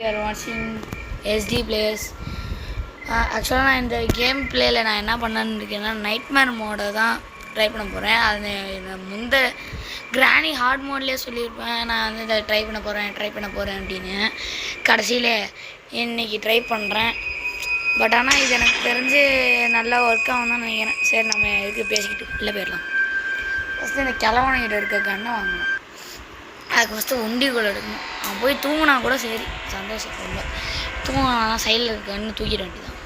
We are watching SD players. ஆக்சுவலாக நான் இந்த கேம் பிளேயில் நான் என்ன பண்ணேன்னு இருக்கேன்னா நைட்மேர் மோடை தான் ட்ரை பண்ண போகிறேன். அது இந்த கிராணி ஹார்ட் மோட்லேயே சொல்லியிருப்பேன் நான் வந்து இதை ட்ரை பண்ண போகிறேன் அப்படின்னு. கடைசியில் இன்றைக்கி ட்ரை பண்ணுறேன். பட் ஆனால் இது எனக்கு தெரிஞ்சு நல்லா ஒர்க் ஆகும் தான் நினைக்கிறேன். சரி, நம்ம இதுக்கு பேசிக்கிட்டு உள்ளே போயிடலாம். ஃபஸ்ட்டு இந்த கிழவனைகிட்ட இருக்க கண்ணை வாங்கணும். அதுக்கு ஃபஸ்ட்டு உண்டிக்குள்ளே எடுக்கணும். அவன் போய் தூங்கினா கூட சரி, சந்தோஷம். ரொம்ப தூங்கினா சைடில் இருக்க கண்ணு தூக்கிட வேண்டியதான்.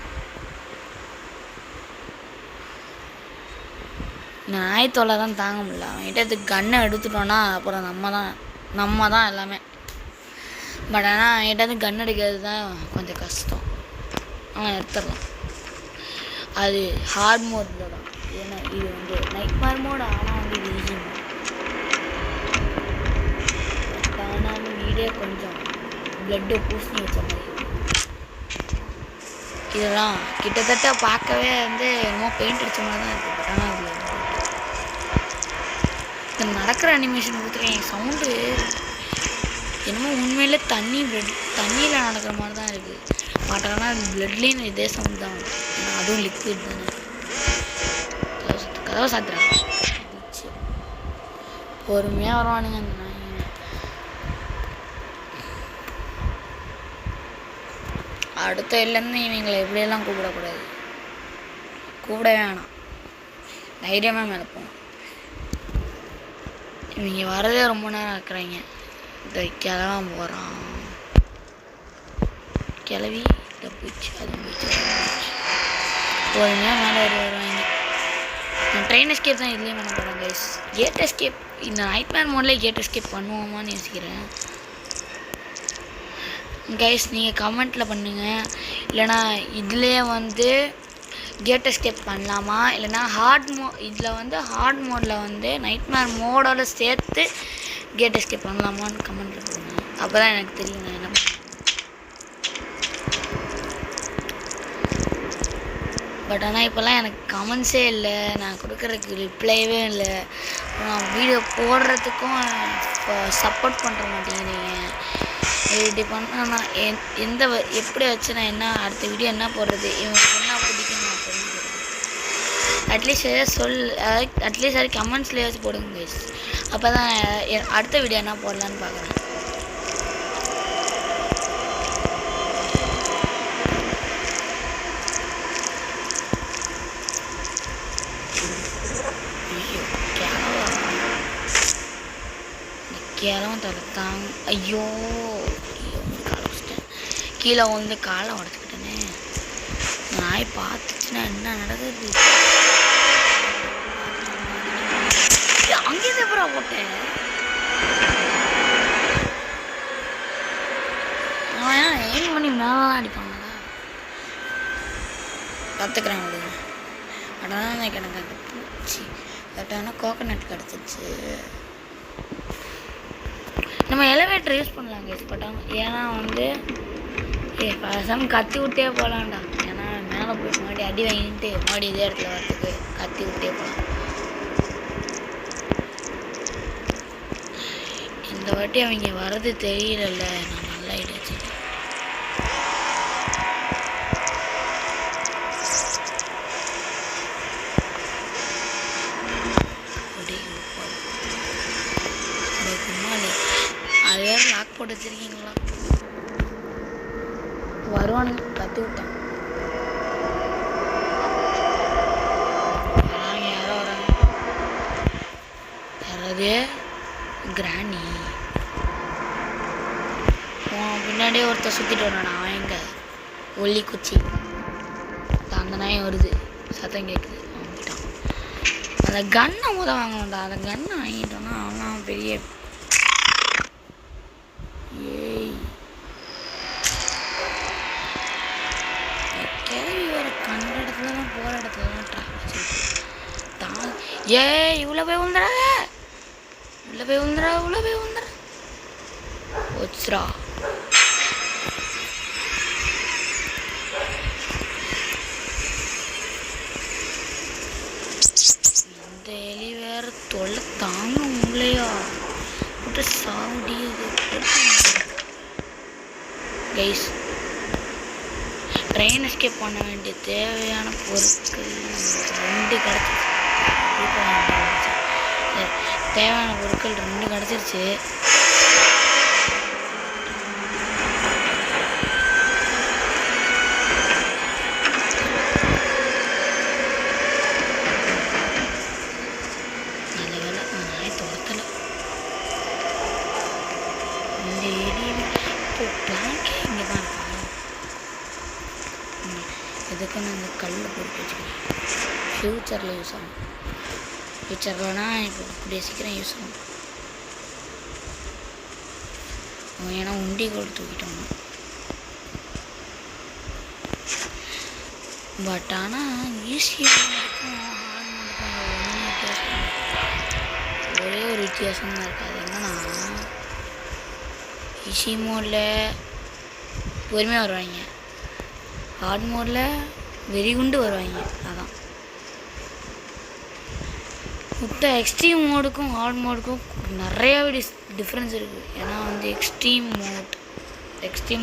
இந்த நாய் தொல்லை தான் தாங்க முடியல. அவன்கிட்ட இதுக்கு கண்ணை எடுத்துட்டோன்னா அப்புறம் நம்ம தான் எல்லாமே. பட் ஆனால் அவன்கிட்ட வந்து கன் எடுக்கிறது தான் கொஞ்சம் கஷ்டம். அவன் எடுத்துடலாம். அது ஹார்ட் மோடில் தான். ஏன்னா இது வந்து நைட்மேர் மோடு. ஆனால் வந்து இது ஈஸி மோட். ஆனாலும் வீடே கொஞ்சம் பிளட்டு பூசி வச்ச மாதிரி. இதெல்லாம் கிட்டத்தட்ட பார்க்கவே வந்து என்னமோ பெயிண்ட் அடித்த மாதிரி தான் இருக்குது. பட் ஆனால் அது இந்த நடக்கிற அனிமேஷன் கொடுத்துருக்கேன். சவுண்டு என்னமோ உண்மையிலே தண்ணியில் நடக்கிற மாதிரி தான் இருக்குது. பட் ஆனால் பிளட்லேயும் இதே சவுண்டு தான் வரும். ஏன்னா அதுவும் லிக்விட் தானே. கதவை சாத்துறாங்க. பொறுமையாக வருவானுங்க அந்த நாய். அடுத்த இல்லைன்னு இவங்களை எப்படியெல்லாம் கூப்பிடக்கூடாது. கூப்பிடவே வேணாம். தைரியமாக மேலே போகணும். இவங்க வரதே ரொம்ப நேரம் இருக்கிறாங்க. இந்த கிளவான் போகிறான். கிளவி தப்பிச்சு அது போச்சு. பொறுமையாக மேலே வருவாங்க. நான் ட்ரெயின் எஸ்கேப் தான் இதுலேயும் பண்ண போகிறேன் கைஸ். கேட் எஸ்கேப் இந்த நைட்மேர் மோட்லேயே கேட் எஸ்கேப் பண்ணுவோமான்னு யோசிக்கிறேன் கைஸ். நீங்கள் கமெண்ட்டில் பண்ணுங்கள். இல்லைனா இதுலேயே வந்து கேட் எஸ்கேப் பண்ணலாமா, இல்லைனா இதில் வந்து ஹார்ட் மோடில் வந்து நைட்மேர் மோடோட சேர்த்து கேட் எஸ்கேப் பண்ணலாமான்னு கமெண்ட்டில் போடுங்க. அப்போ தான் எனக்கு தெரியும் நான் என்ன பண்ணுவேன். பட் ஆனால் இப்போல்லாம் எனக்கு கமெண்ட்ஸே இல்லை. நான் கொடுக்குறதுக்கு ரிப்ளைவே இல்லை. நான் வீடியோ போடுறதுக்கும் சப்போர்ட் பண்ணுற மாட்டேங்கிறீங்க. இப்படி பண்ணால் நான் எப்படி வச்சு நான் என்ன அடுத்த வீடியோ என்ன போடுறது, இவங்களுக்கு என்ன பிடிக்கும் நான் தெரிஞ்சுக்கிறேன். அட்லீஸ்ட் அது கமெண்ட்ஸ்லேயே வச்சு போடுங்க கைஸ். அப்போ தான் அடுத்த வீடியோ என்ன போடலான்னு பார்க்குறேன். கேளவும் தடுத்தாங்க. ஐயோ காலை வச்சுட்டேன். கீழே வந்து காலை உடச்சிக்கிட்டேனே. நாய் பார்த்துச்சுன்னா என்ன நடக்குது? அங்கேயே அப்புறம் போட்டேன். அவன் ஏன் பண்ணி மேலாம் அடிப்பாங்களா? கற்றுக்குறேன் விடுங்க. ஆனால் எனக்கு அந்த பூச்சி கரெக்டான கோகனட் கிடச்சிச்சு. நம்ம எலிவேட்டர் யூஸ் பண்ணலாங்க யூஸ் பண்ணாங்க. ஏன்னா வந்து பசங்க கத்தி விட்டே போகலான்டா. ஏன்னா மேலே போய் மாடி அடி வாங்கிட்டு மாடி இதே இடத்துல வரத்துக்கு கத்தி விட்டே போகலாம். இந்த வாட்டி அவங்க வர்றது தெரியல. நான் நல்லா ஐடியாச்சு. அதே லாக் போட்டு வச்சிருக்கீங்களா? வருவானு கத்தி விட்டேன். யாரோ வராங்க. யாராவது கிராணி பின்னாடியே ஒருத்தர் சுற்றிட்டு வரானா. அவன் எங்க ஒல்லி குச்சி அந்த நாயம் வருது. சத்தம் கேட்குது. அவன் போயிட்டான். அந்த கன்னை வாங்கணும்டா. அந்த கன்னை வாங்கிட்டோன்னா அவன் பெரிய போகிற இடத்துலலாம் இவ்வளோ போய் விழுந்துறாங்க. வச்சுரா இந்த எலி வேற தொல்லை தாங்க முடியலையா? போட்டு சாவடியுது. கைஸ் ட்ரெயின் எஸ்கேப் பண்ண வேண்டிய தேவையான பொருட்கள் 2 கிடச்சிருச்சு. தேவையான பொருட்கள் 2 கிடச்சிருச்சு. இதுக்குன்னு அந்த கல் பொறுப்பு வச்சுக்கிறேன். ஃப்யூச்சரில் யூஸ் ஆகும். ஃப்யூச்சர்லனா இப்போ கூடிய சீக்கிரம் யூஸ் ஆகும். ஏன்னா உண்டி கூட தூக்கிட்டோம். பட் ஆனால் ஈஸியாக இருக்கும் ஒரே ஒரு வித்தியாசம் தான் இருக்காது. என்னன்னா ஈஸி மோடில் பொறுமையாக வருவாங்க, ஹார்ட் மோடில் வெறிகுண்டு வருவாங்க. அதான் இப்போ எக்ஸ்ட்ரீம் மோடுக்கும் ஹார்ட் மோடுக்கும் நிறையாவே டிஃப்ரென்ஸ் இருக்குது. ஏன்னா வந்து எக்ஸ்ட்ரீம்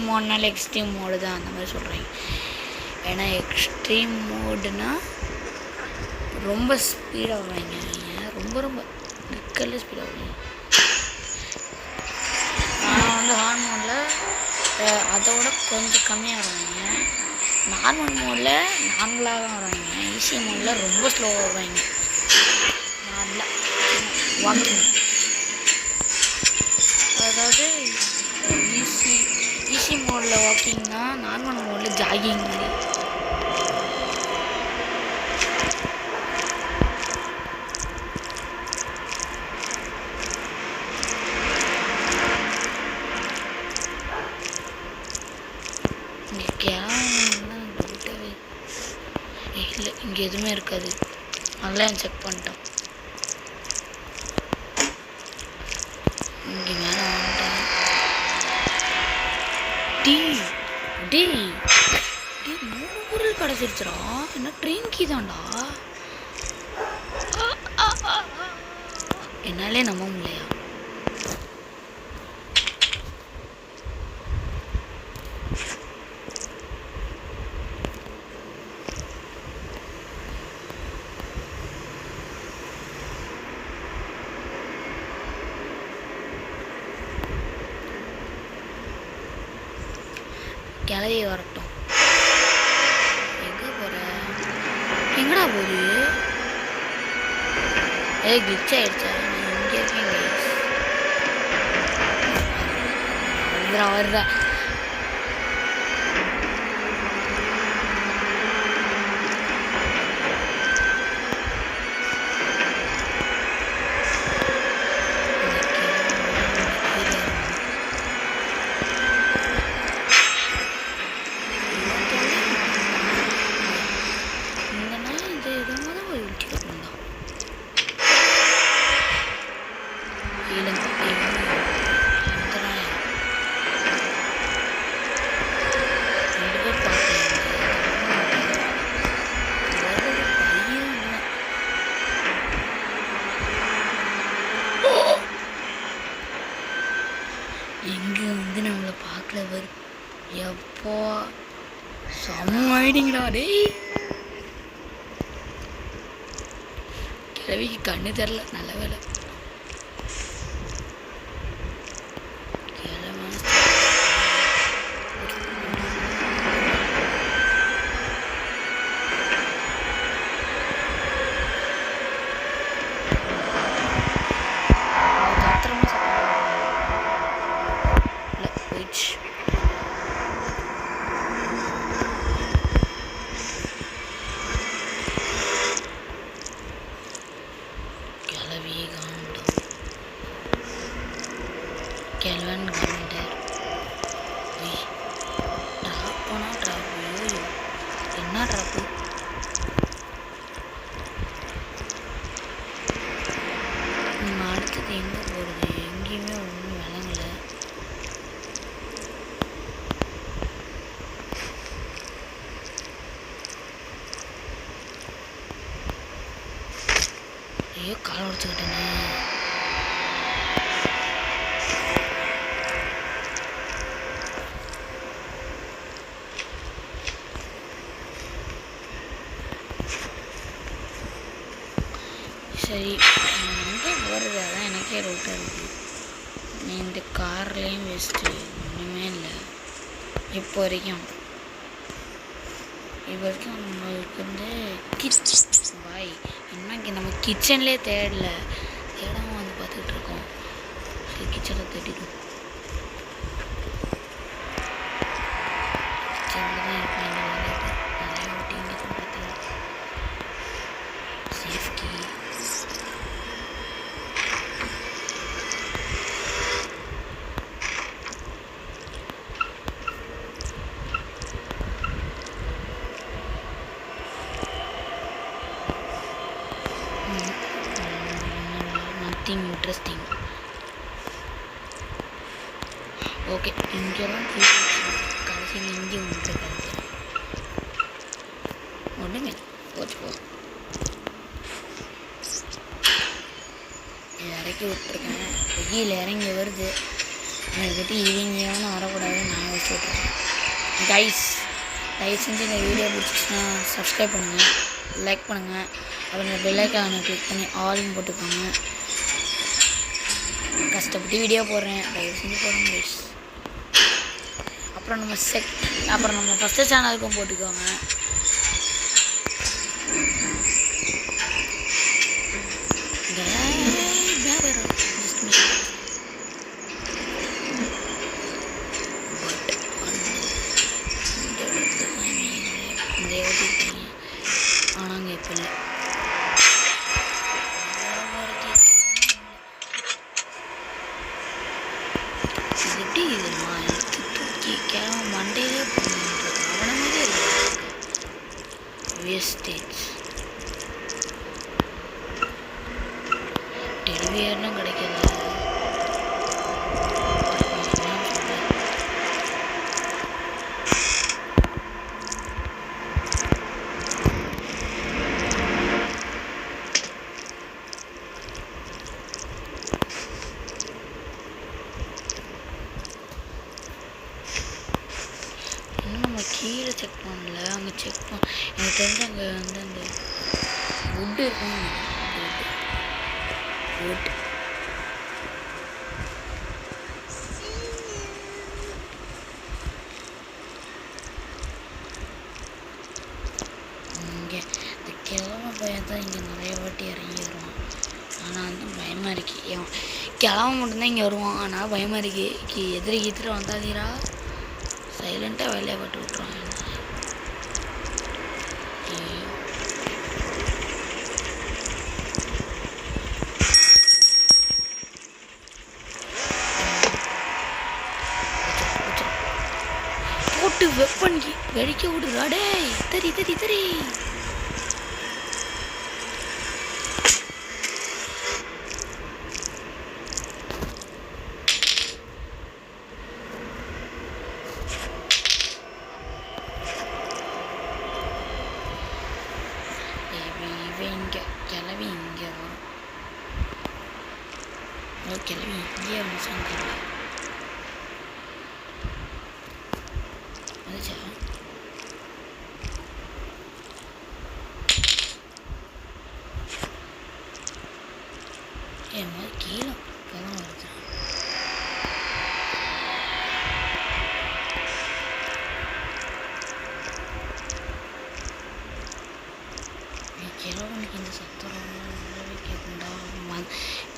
மோட்னால எக்ஸ்ட்ரீம் மோடு தான் அந்த மாதிரி சொல்கிறாங்க. ஏன்னா எக்ஸ்ட்ரீம் மோடுனா ரொம்ப ஸ்பீடாக வருவாங்க, ரொம்ப இருக்கல ஸ்பீடாக வருவாங்க. ஆனால் வந்து ஹார்ட் மோடில் அதோட கொஞ்சம் கம்மியாக வருவாங்க. நார்மல் மோடில் நார்மலாக தான் வருவாங்க. ஈஸி மோடில் ரொம்ப ஸ்லோவாக வருவாங்க. நார்மலாக வாக்கிங், அதாவது ஈஸி மோடில் வாக்கிங்னா நார்மல் மோடில் ஜாகிங் மாதிரி. இல்லை இங்கே எதுவுமே இருக்காது. நல்லா செக் பண்ணிட்டோம். இங்கே மேலே வந்துட்டேன். டீ 3 பொருள் கிடச்சிருச்சுரா. என்ன ட்ரெயின் கீ தான்டா. என்னாலே நம்ப முடியலையா. கிளவி வரட்டும். எங்கே போகிற? எங்கடா போகுது? கிளிச் ஆகிடுச்சா? நான் இங்கே இருக்கேன் கைஸ். வருதா எங்கே வந்து நம்மளை பார்க்கல வரும். எப்போ செம்ம ஆயிடுங்கடா டேய். கிழவிக்கு கண்ணு தெரில, நல்ல வேலை. Kelvin Gander. Drop. Enna drop. அடுத்தது எங்கே போகிறது? எங்கேயுமே ஒன்றும் விளங்கலை. ஐயோ கால் உடச்சுக்கிட்டேனே. சரி எங்கே போகிறது அதான் எனக்கே ரூட்டாக இருக்குது. இந்த கார்லேயும் வேஸ்ட்டு ஒன்றுமே இல்லை இப்போ வரைக்கும். நம்மளுக்கு வந்து பாய் இன்னைக்கு நம்ம கிச்சன்லேயே தேடாமல் வந்து பார்த்துக்கிட்டு இருக்கோம். சரி கிச்சனில் தேடிடும். கிச்சனில் தான் இருப்பேன். நிறைய வாட்டி இங்கே கூட பார்த்தலாம். Safety nothing interesting. ஓகே இங்கெல்லாம் கடைசியில் இங்கே வந்துருக்காது ஒன்றுமே போச்சு போ. இறக்கி விட்டுருக்கேன். வெயில் இறங்கி வருது. அதுக்கிட்ட இவங்கன்னு வரக்கூடாது நான் வச்சு விட்ருக்கேன். கைஸ் தயவு செஞ்சு இந்த வீடியோ பிடிச்சிச்சுன்னா சப்ஸ்கிரைப் பண்ணுங்கள், லைக் பண்ணுங்கள், அப்புறம் பெல் ஐக்கானை கிளிக் பண்ணி ஆல்னு போட்டுக்கோங்க. கஷ்டப்பட்டு வீடியோ போடுறேன், தயவு செஞ்சு போடுங்க கைஸ். அப்புறம் நம்ம ஃபஸ்ட்டு சேனலுக்கும் போட்டுக்கோங்க. ஆனால் அங்கே இப்போ இல்லை. இது எப்படி இதுமா எடுத்து தூக்கி மண்டையிலே பண்ணுறது அவனை மாதிரி இல்லை. வேஸ்டேஜ் டெலிவியர்னும் கிடைக்கல. கீழே செக் பண்ணல, அங்கே செக் எனக்கு தெரிஞ்சு அங்கே வந்து அந்த வுட்டு இருக்கும். வுட் இங்கே இந்த கிழமை பையன் தான் இங்கே நிறைய வாட்டி இறங்கி வருவான். ஆனால் வந்து பயமாக இருக்கு. கிழமை மட்டும்தான் இங்கே வருவான். ஆனால் பயமாக இருக்கு. எதிர வந்தாதீரா சைலண்ட்டாக வேலையை பட்டு விட்ருவாங்க. போட்டு வெப்பன் வெடிக்க விடுறா டேய். தரி கிளவி இங்கே வரும். கிளவி இங்கே வந்து வந்துச்சா? ஏன் மாதிரி கீழே இப்போதான் வருது. கிழவனுக்கு இந்த சத்தம் ரொம்ப நல்லாவே கேட்கும்டா.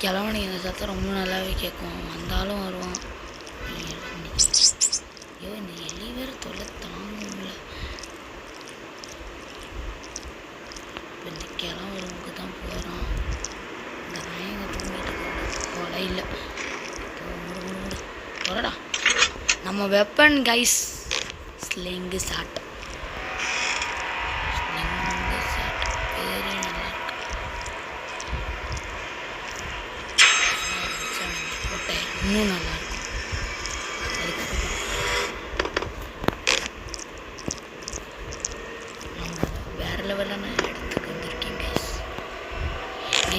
கிழவனுக்கு இந்த சத்தம் ரொம்ப நல்லாவே கேட்கும். வந்தாலும் வருவான். ஐயோ இந்த எலி வேறு தொல்லை தாங்கும்ல. இப்போ இந்த கிழவன் ரூமுக்கு தான் போகிறான். இந்த நாயங்க தூங்கிட்டு போல இல்லை. முடு தொலைடா. நம்ம வெப்பன் கைஸ் ஸ்லிங்கு ஷாட். இன்னும் நல்லாயிருக்கும். அதுக்கப்புறம் நம்ம வேறு லெவலான இடத்துக்கு வந்திருக்கேன் கைஸ்.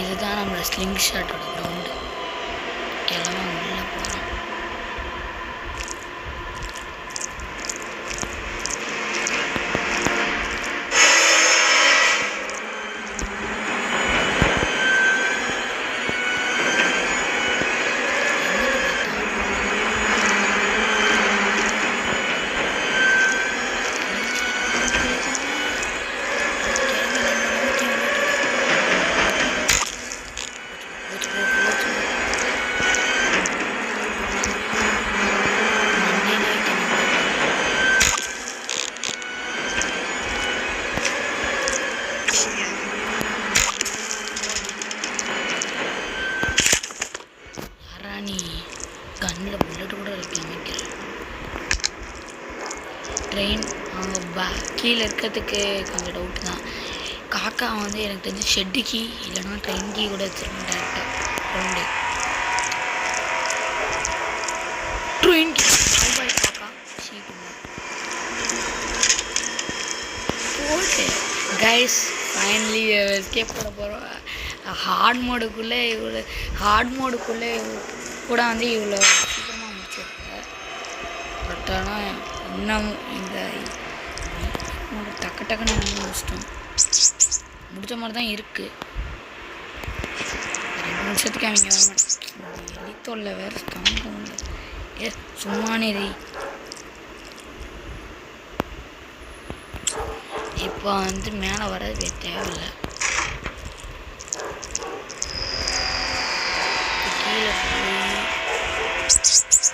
இதுதான் நம்மளோட ஸ்லிங் ஷாட்டோட கிரவுண்டு. கிழமை உள்ளே போகிறோம். ட்ரெயின் அவங்க கீழே இருக்கிறதுக்கு கொஞ்சம் டவுட்டு தான். காக்கா வந்து எனக்கு தெரிஞ்சு ஷெட்டு கீ இல்லைன்னா ட்ரெயின் கீ கூட வச்சுருக்கேன் டேரெக்டாக ரவுண்டு. ட்ரெயின் கீ பாய் காக்கா சீக்கிரம் போட்டு கைஸ் ஃபைனலி எஸ்கேப் பண்ண போகிறோம். ஹார்ட் மோடுக்குள்ளே கூட வந்து இவ்வளோ சீக்கிரமாக முடிச்சிருக்கேன். பட் ஆனால் இன்னும் இந்த டக்குன்னு முடிச்சிட்டோம். முடிச்ச மாதிரி தான் இருக்குது. 2 நிமிஷத்துக்கு அவங்க வர மாட்டேன். எலித்தொல்ல வேறு தாங்க முடியல. சும்மா நெறி இப்போ வந்து மேலே வரது தேவையில்லை. கீழே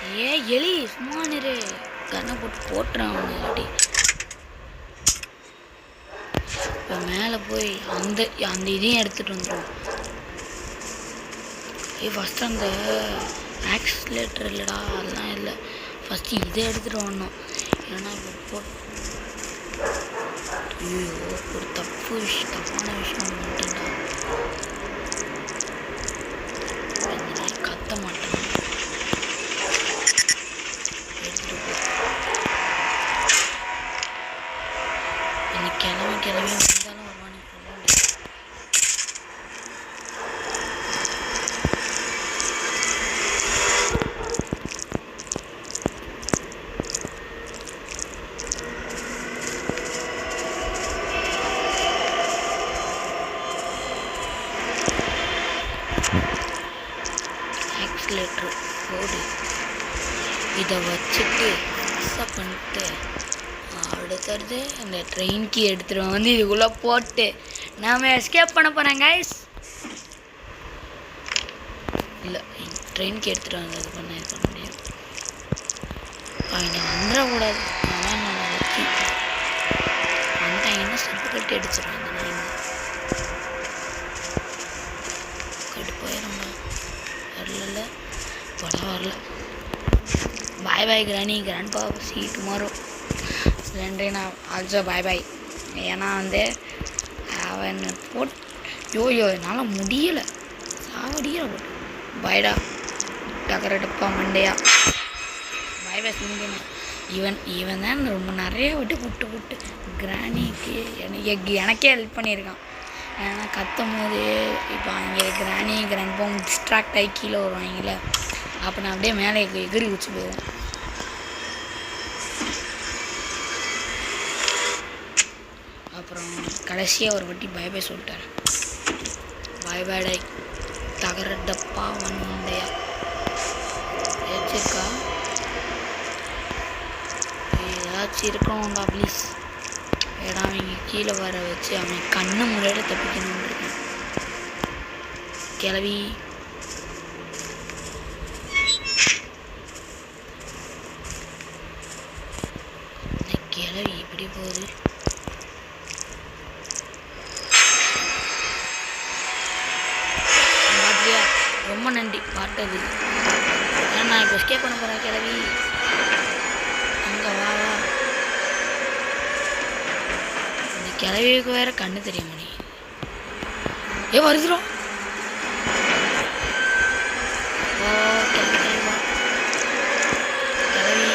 போய் எலி சும்மா நெரு கண்ணை போட்டுறான் அவனை இல்லாட்டி. இப்போ மேலே போய் அந்த இதையும் எடுத்துகிட்டு வந்துடும். ஃபஸ்ட்டு அந்த ஆக்சிலேட்டர் இல்லைடா அதெல்லாம் இல்லை. ஃபஸ்ட்டு இதை எடுத்துகிட்டு வரணும். ஏன்னா இப்போ ஐயோ ஒரு தப்பான விஷயம் பண்ணிட்டேன்டா. இந்த நாய் கத்த மாட்டேன். எடுத்துகிட்டு போ. எனக்கு கிளம்பி வந்தாலும் வருவானு சொல்ல முடியாது. ஆக்சிலேட்டர் போடு. இதை வச்சுட்டு மிக்ஸப் பண்ணிட்டு அடுத்தது அந்த ட்ரெயின் கீ எடுத்துகிட்டு வந்து இதுக்குள்ளே போட்டு நாம் எஸ்கேப் பண்ண போகிறேன் கைஸ். இல்லை ட்ரெயின் கீ எடுத்துகிட்டு வந்து இது பண்ண முடியும். அவங்க வந்துடக்கூடாது. அதான் நான் வச்சு வந்தாங்கன்னா செப்பு கட்டி அடிச்சிடுவேன். அந்த நாய் கடுப்பாயிரம்டா. வரல வரல. பாய் பாய் கிராணி கிராண்ட் பா சி டுமாரோ. நன்றி. நான் ஆல்சோ பாய் பாய். ஏன்னா வந்து அவன் யோ என்னால் முடியலை சாவடியா போட்டு பாய்டா டக்கரட்டப்பா மண்டையா பாய் பாய் சிங்க. இவன் தான் ரொம்ப நிறைய விட்டு கிராணிக்கு எனக்கே ஹெல்ப் பண்ணியிருக்கான். ஏன்னா கத்தும் போது இப்போ அங்கே கிராணி கிராண்ட்பா டிஸ்ட்ராக்ட் ஆகி கீழே வருவாங்களே, அப்போ நான் அப்படியே மேலே எகிரி குச்சி போயிடுவேன். அப்புறம் கடைசியாக ஒரு வாட்டி பாய் பாய் சொல்லிட்டார். பாய் பாய் தகரட்டப்பா மண்டையா. ஏச்சிருக்கா ஏதாச்சும் இருக்கணும்டா ப்ளீஸ். ஏன்னா அவங்க கீழே வர வச்சு அவன் கண்ணு முறையிட தப்பிக்கணும்னு இருக்கேன். கிளவி இப்படி போகுது. ரொம்ப நன்றி பார்த்தது. ஏன்னா நான் இப்போ எஸ்கேப் பண்ண போகிறேன். கிளவி அங்கே வா. இந்த கிளவிக்கு வேற கண்ணு தெரிய மணி வருதுரும். ஓ கிளவி கிளவா கிளவி.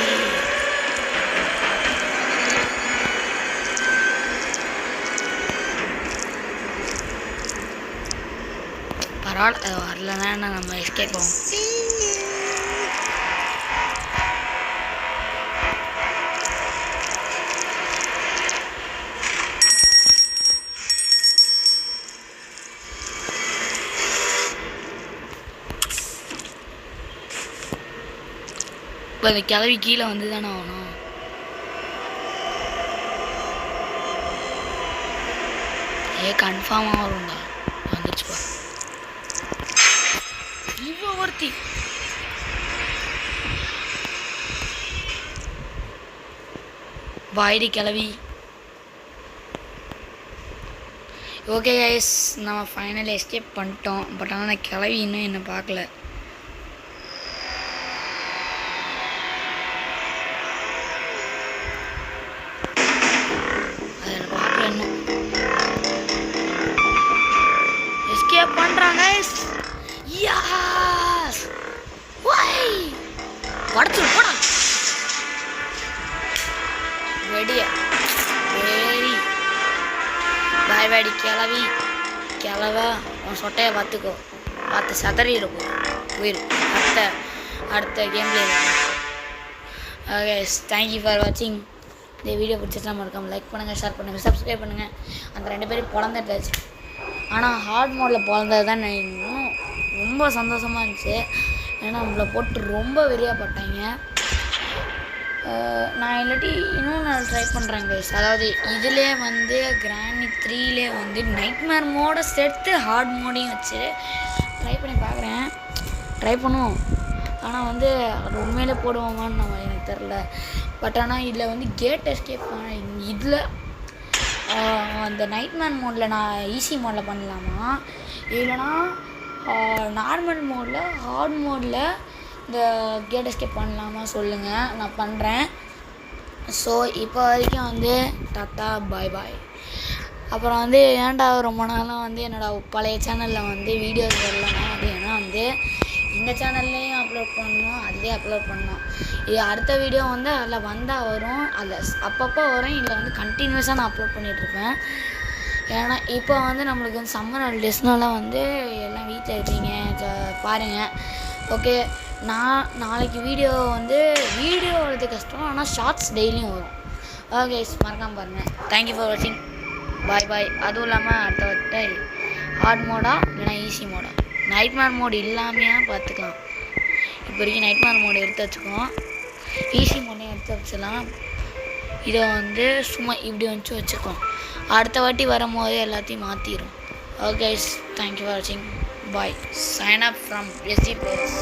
பரவாயில்ல வரலன்னா நம்ம எஸ்கேப் ஆகும். இப்போ அந்த கிளவி கீழே வந்து தானே ஆகணும். கன்ஃபார்மாக வரும்டா. வந்துருச்சுப்பா. இவ்வளோ ஒருத்தி வாய்டி கிளவி. ஓகே கைஸ், நம்ம ஃபைனலி எஸ்கேப் பண்ணிட்டோம். பட் ஆனால் நான் கிளவி இன்னும் என்னை பார்க்கல. வெடிய வெரி பாய் பாடி கிளவா உன் சொட்டையை பார்த்துக்கோ, பார்த்து சதறி இருக்கும் உயிர். அடுத்த கேம்ல ஓகே, தேங்க்யூ ஃபார் வாட்சிங். இந்த வீடியோ பிடிச்சிட்டா மறக்காம லைக் பண்ணுங்கள், ஷேர் பண்ணுங்கள், சப்ஸ்கிரைப் பண்ணுங்கள். அந்த 2 பேரும் பிறந்துட்டாச்சு. ஆனால் ஹார்ட் மோடில் பிறந்தது தான் இன்னும் ரொம்ப சந்தோஷமாக இருந்துச்சு. ஏன்னா நம்மளை போட்டு ரொம்ப வெறியாப்பட்டாங்க. நான் இல்லாட்டி இன்னும் நான் ட்ரை பண்ணுறேன் கைஸ். அதாவது இதிலே வந்து கிராணி 3லே வந்து நைட்மேர் மோடை சேர்த்து ஹார்ட் மோடையும் வச்சு ட்ரை பண்ணி பார்க்குறேன். ட்ரை பண்ணுவோம். ஆனால் வந்து அது உண்மையிலே போடுவோமான்னு எனக்கு தெரில. பட் ஆனால் இதில் வந்து கேட் எஸ்கேப் இதில் அந்த நைட்மேர் மோடில் நான் ஈஸி மோடில் பண்ணலாமா, இல்லைனா நார்மல் மோடில் ஹார்ட் மோடில் இந்த கேட் எஸ்கேப் பண்ணலாமா சொல்லுங்கள், நான் பண்ணுறேன். ஸோ இப்போ வரைக்கும் வந்து டாட்டா பாய் பாய். அப்புறம் வந்து ஏன்டா ரொம்ப நாளாக வந்து என்னோடய பழைய சேனலில் வந்து வீடியோஸ் வரலன்னா அது ஏன்னா வந்து இந்த சேனல்லையும் அப்லோட் பண்ணணும், அதிலே அப்லோட் பண்ணணும். இது அடுத்த வீடியோ வந்து அதில் வந்தால் வரும், அதில் அப்பப்போ வரும். இதில் வந்து கண்டினியூஸாக நான் அப்லோட் பண்ணிகிட்ருப்பேன். ஏன்னா இப்போ வந்து நம்மளுக்கு வந்து சம்மர் ஹாலிடேஸ்னால வந்து எல்லாம் வீட்டில் இருப்பீங்க, பாருங்கள். ஓகே, நான் நாளைக்கு வீடியோ வரது கஷ்டம், ஆனால் ஷார்ட்ஸ் டெய்லியும் வரும். ஓகே, மறக்காமல் பாருங்கள். தேங்க்யூ ஃபார் வாட்சிங். பாய் பாய். அதுவும் இல்லாமல் அடுத்த ஹார்ட் மோடா இல்லைனா ஈஸி மோடா, நைட்மேர் மோடு இல்லாமையா பார்த்துக்கலாம். இப்போ வரைக்கும் நைட்மேர் மோடு எடுத்து வச்சுக்குவோம், ஈஸி மோடையும் எடுத்து வச்சிடலாம். இதை வந்து சும்மா இப்படி வச்சுக்குவோம். அடுத்த வாட்டி வரும்போது எல்லாத்தையும் மாற்றிடும். ஓகே, தேங்க்யூ ஃபார் வாட்சிங். Bye. Sign up from SD Players.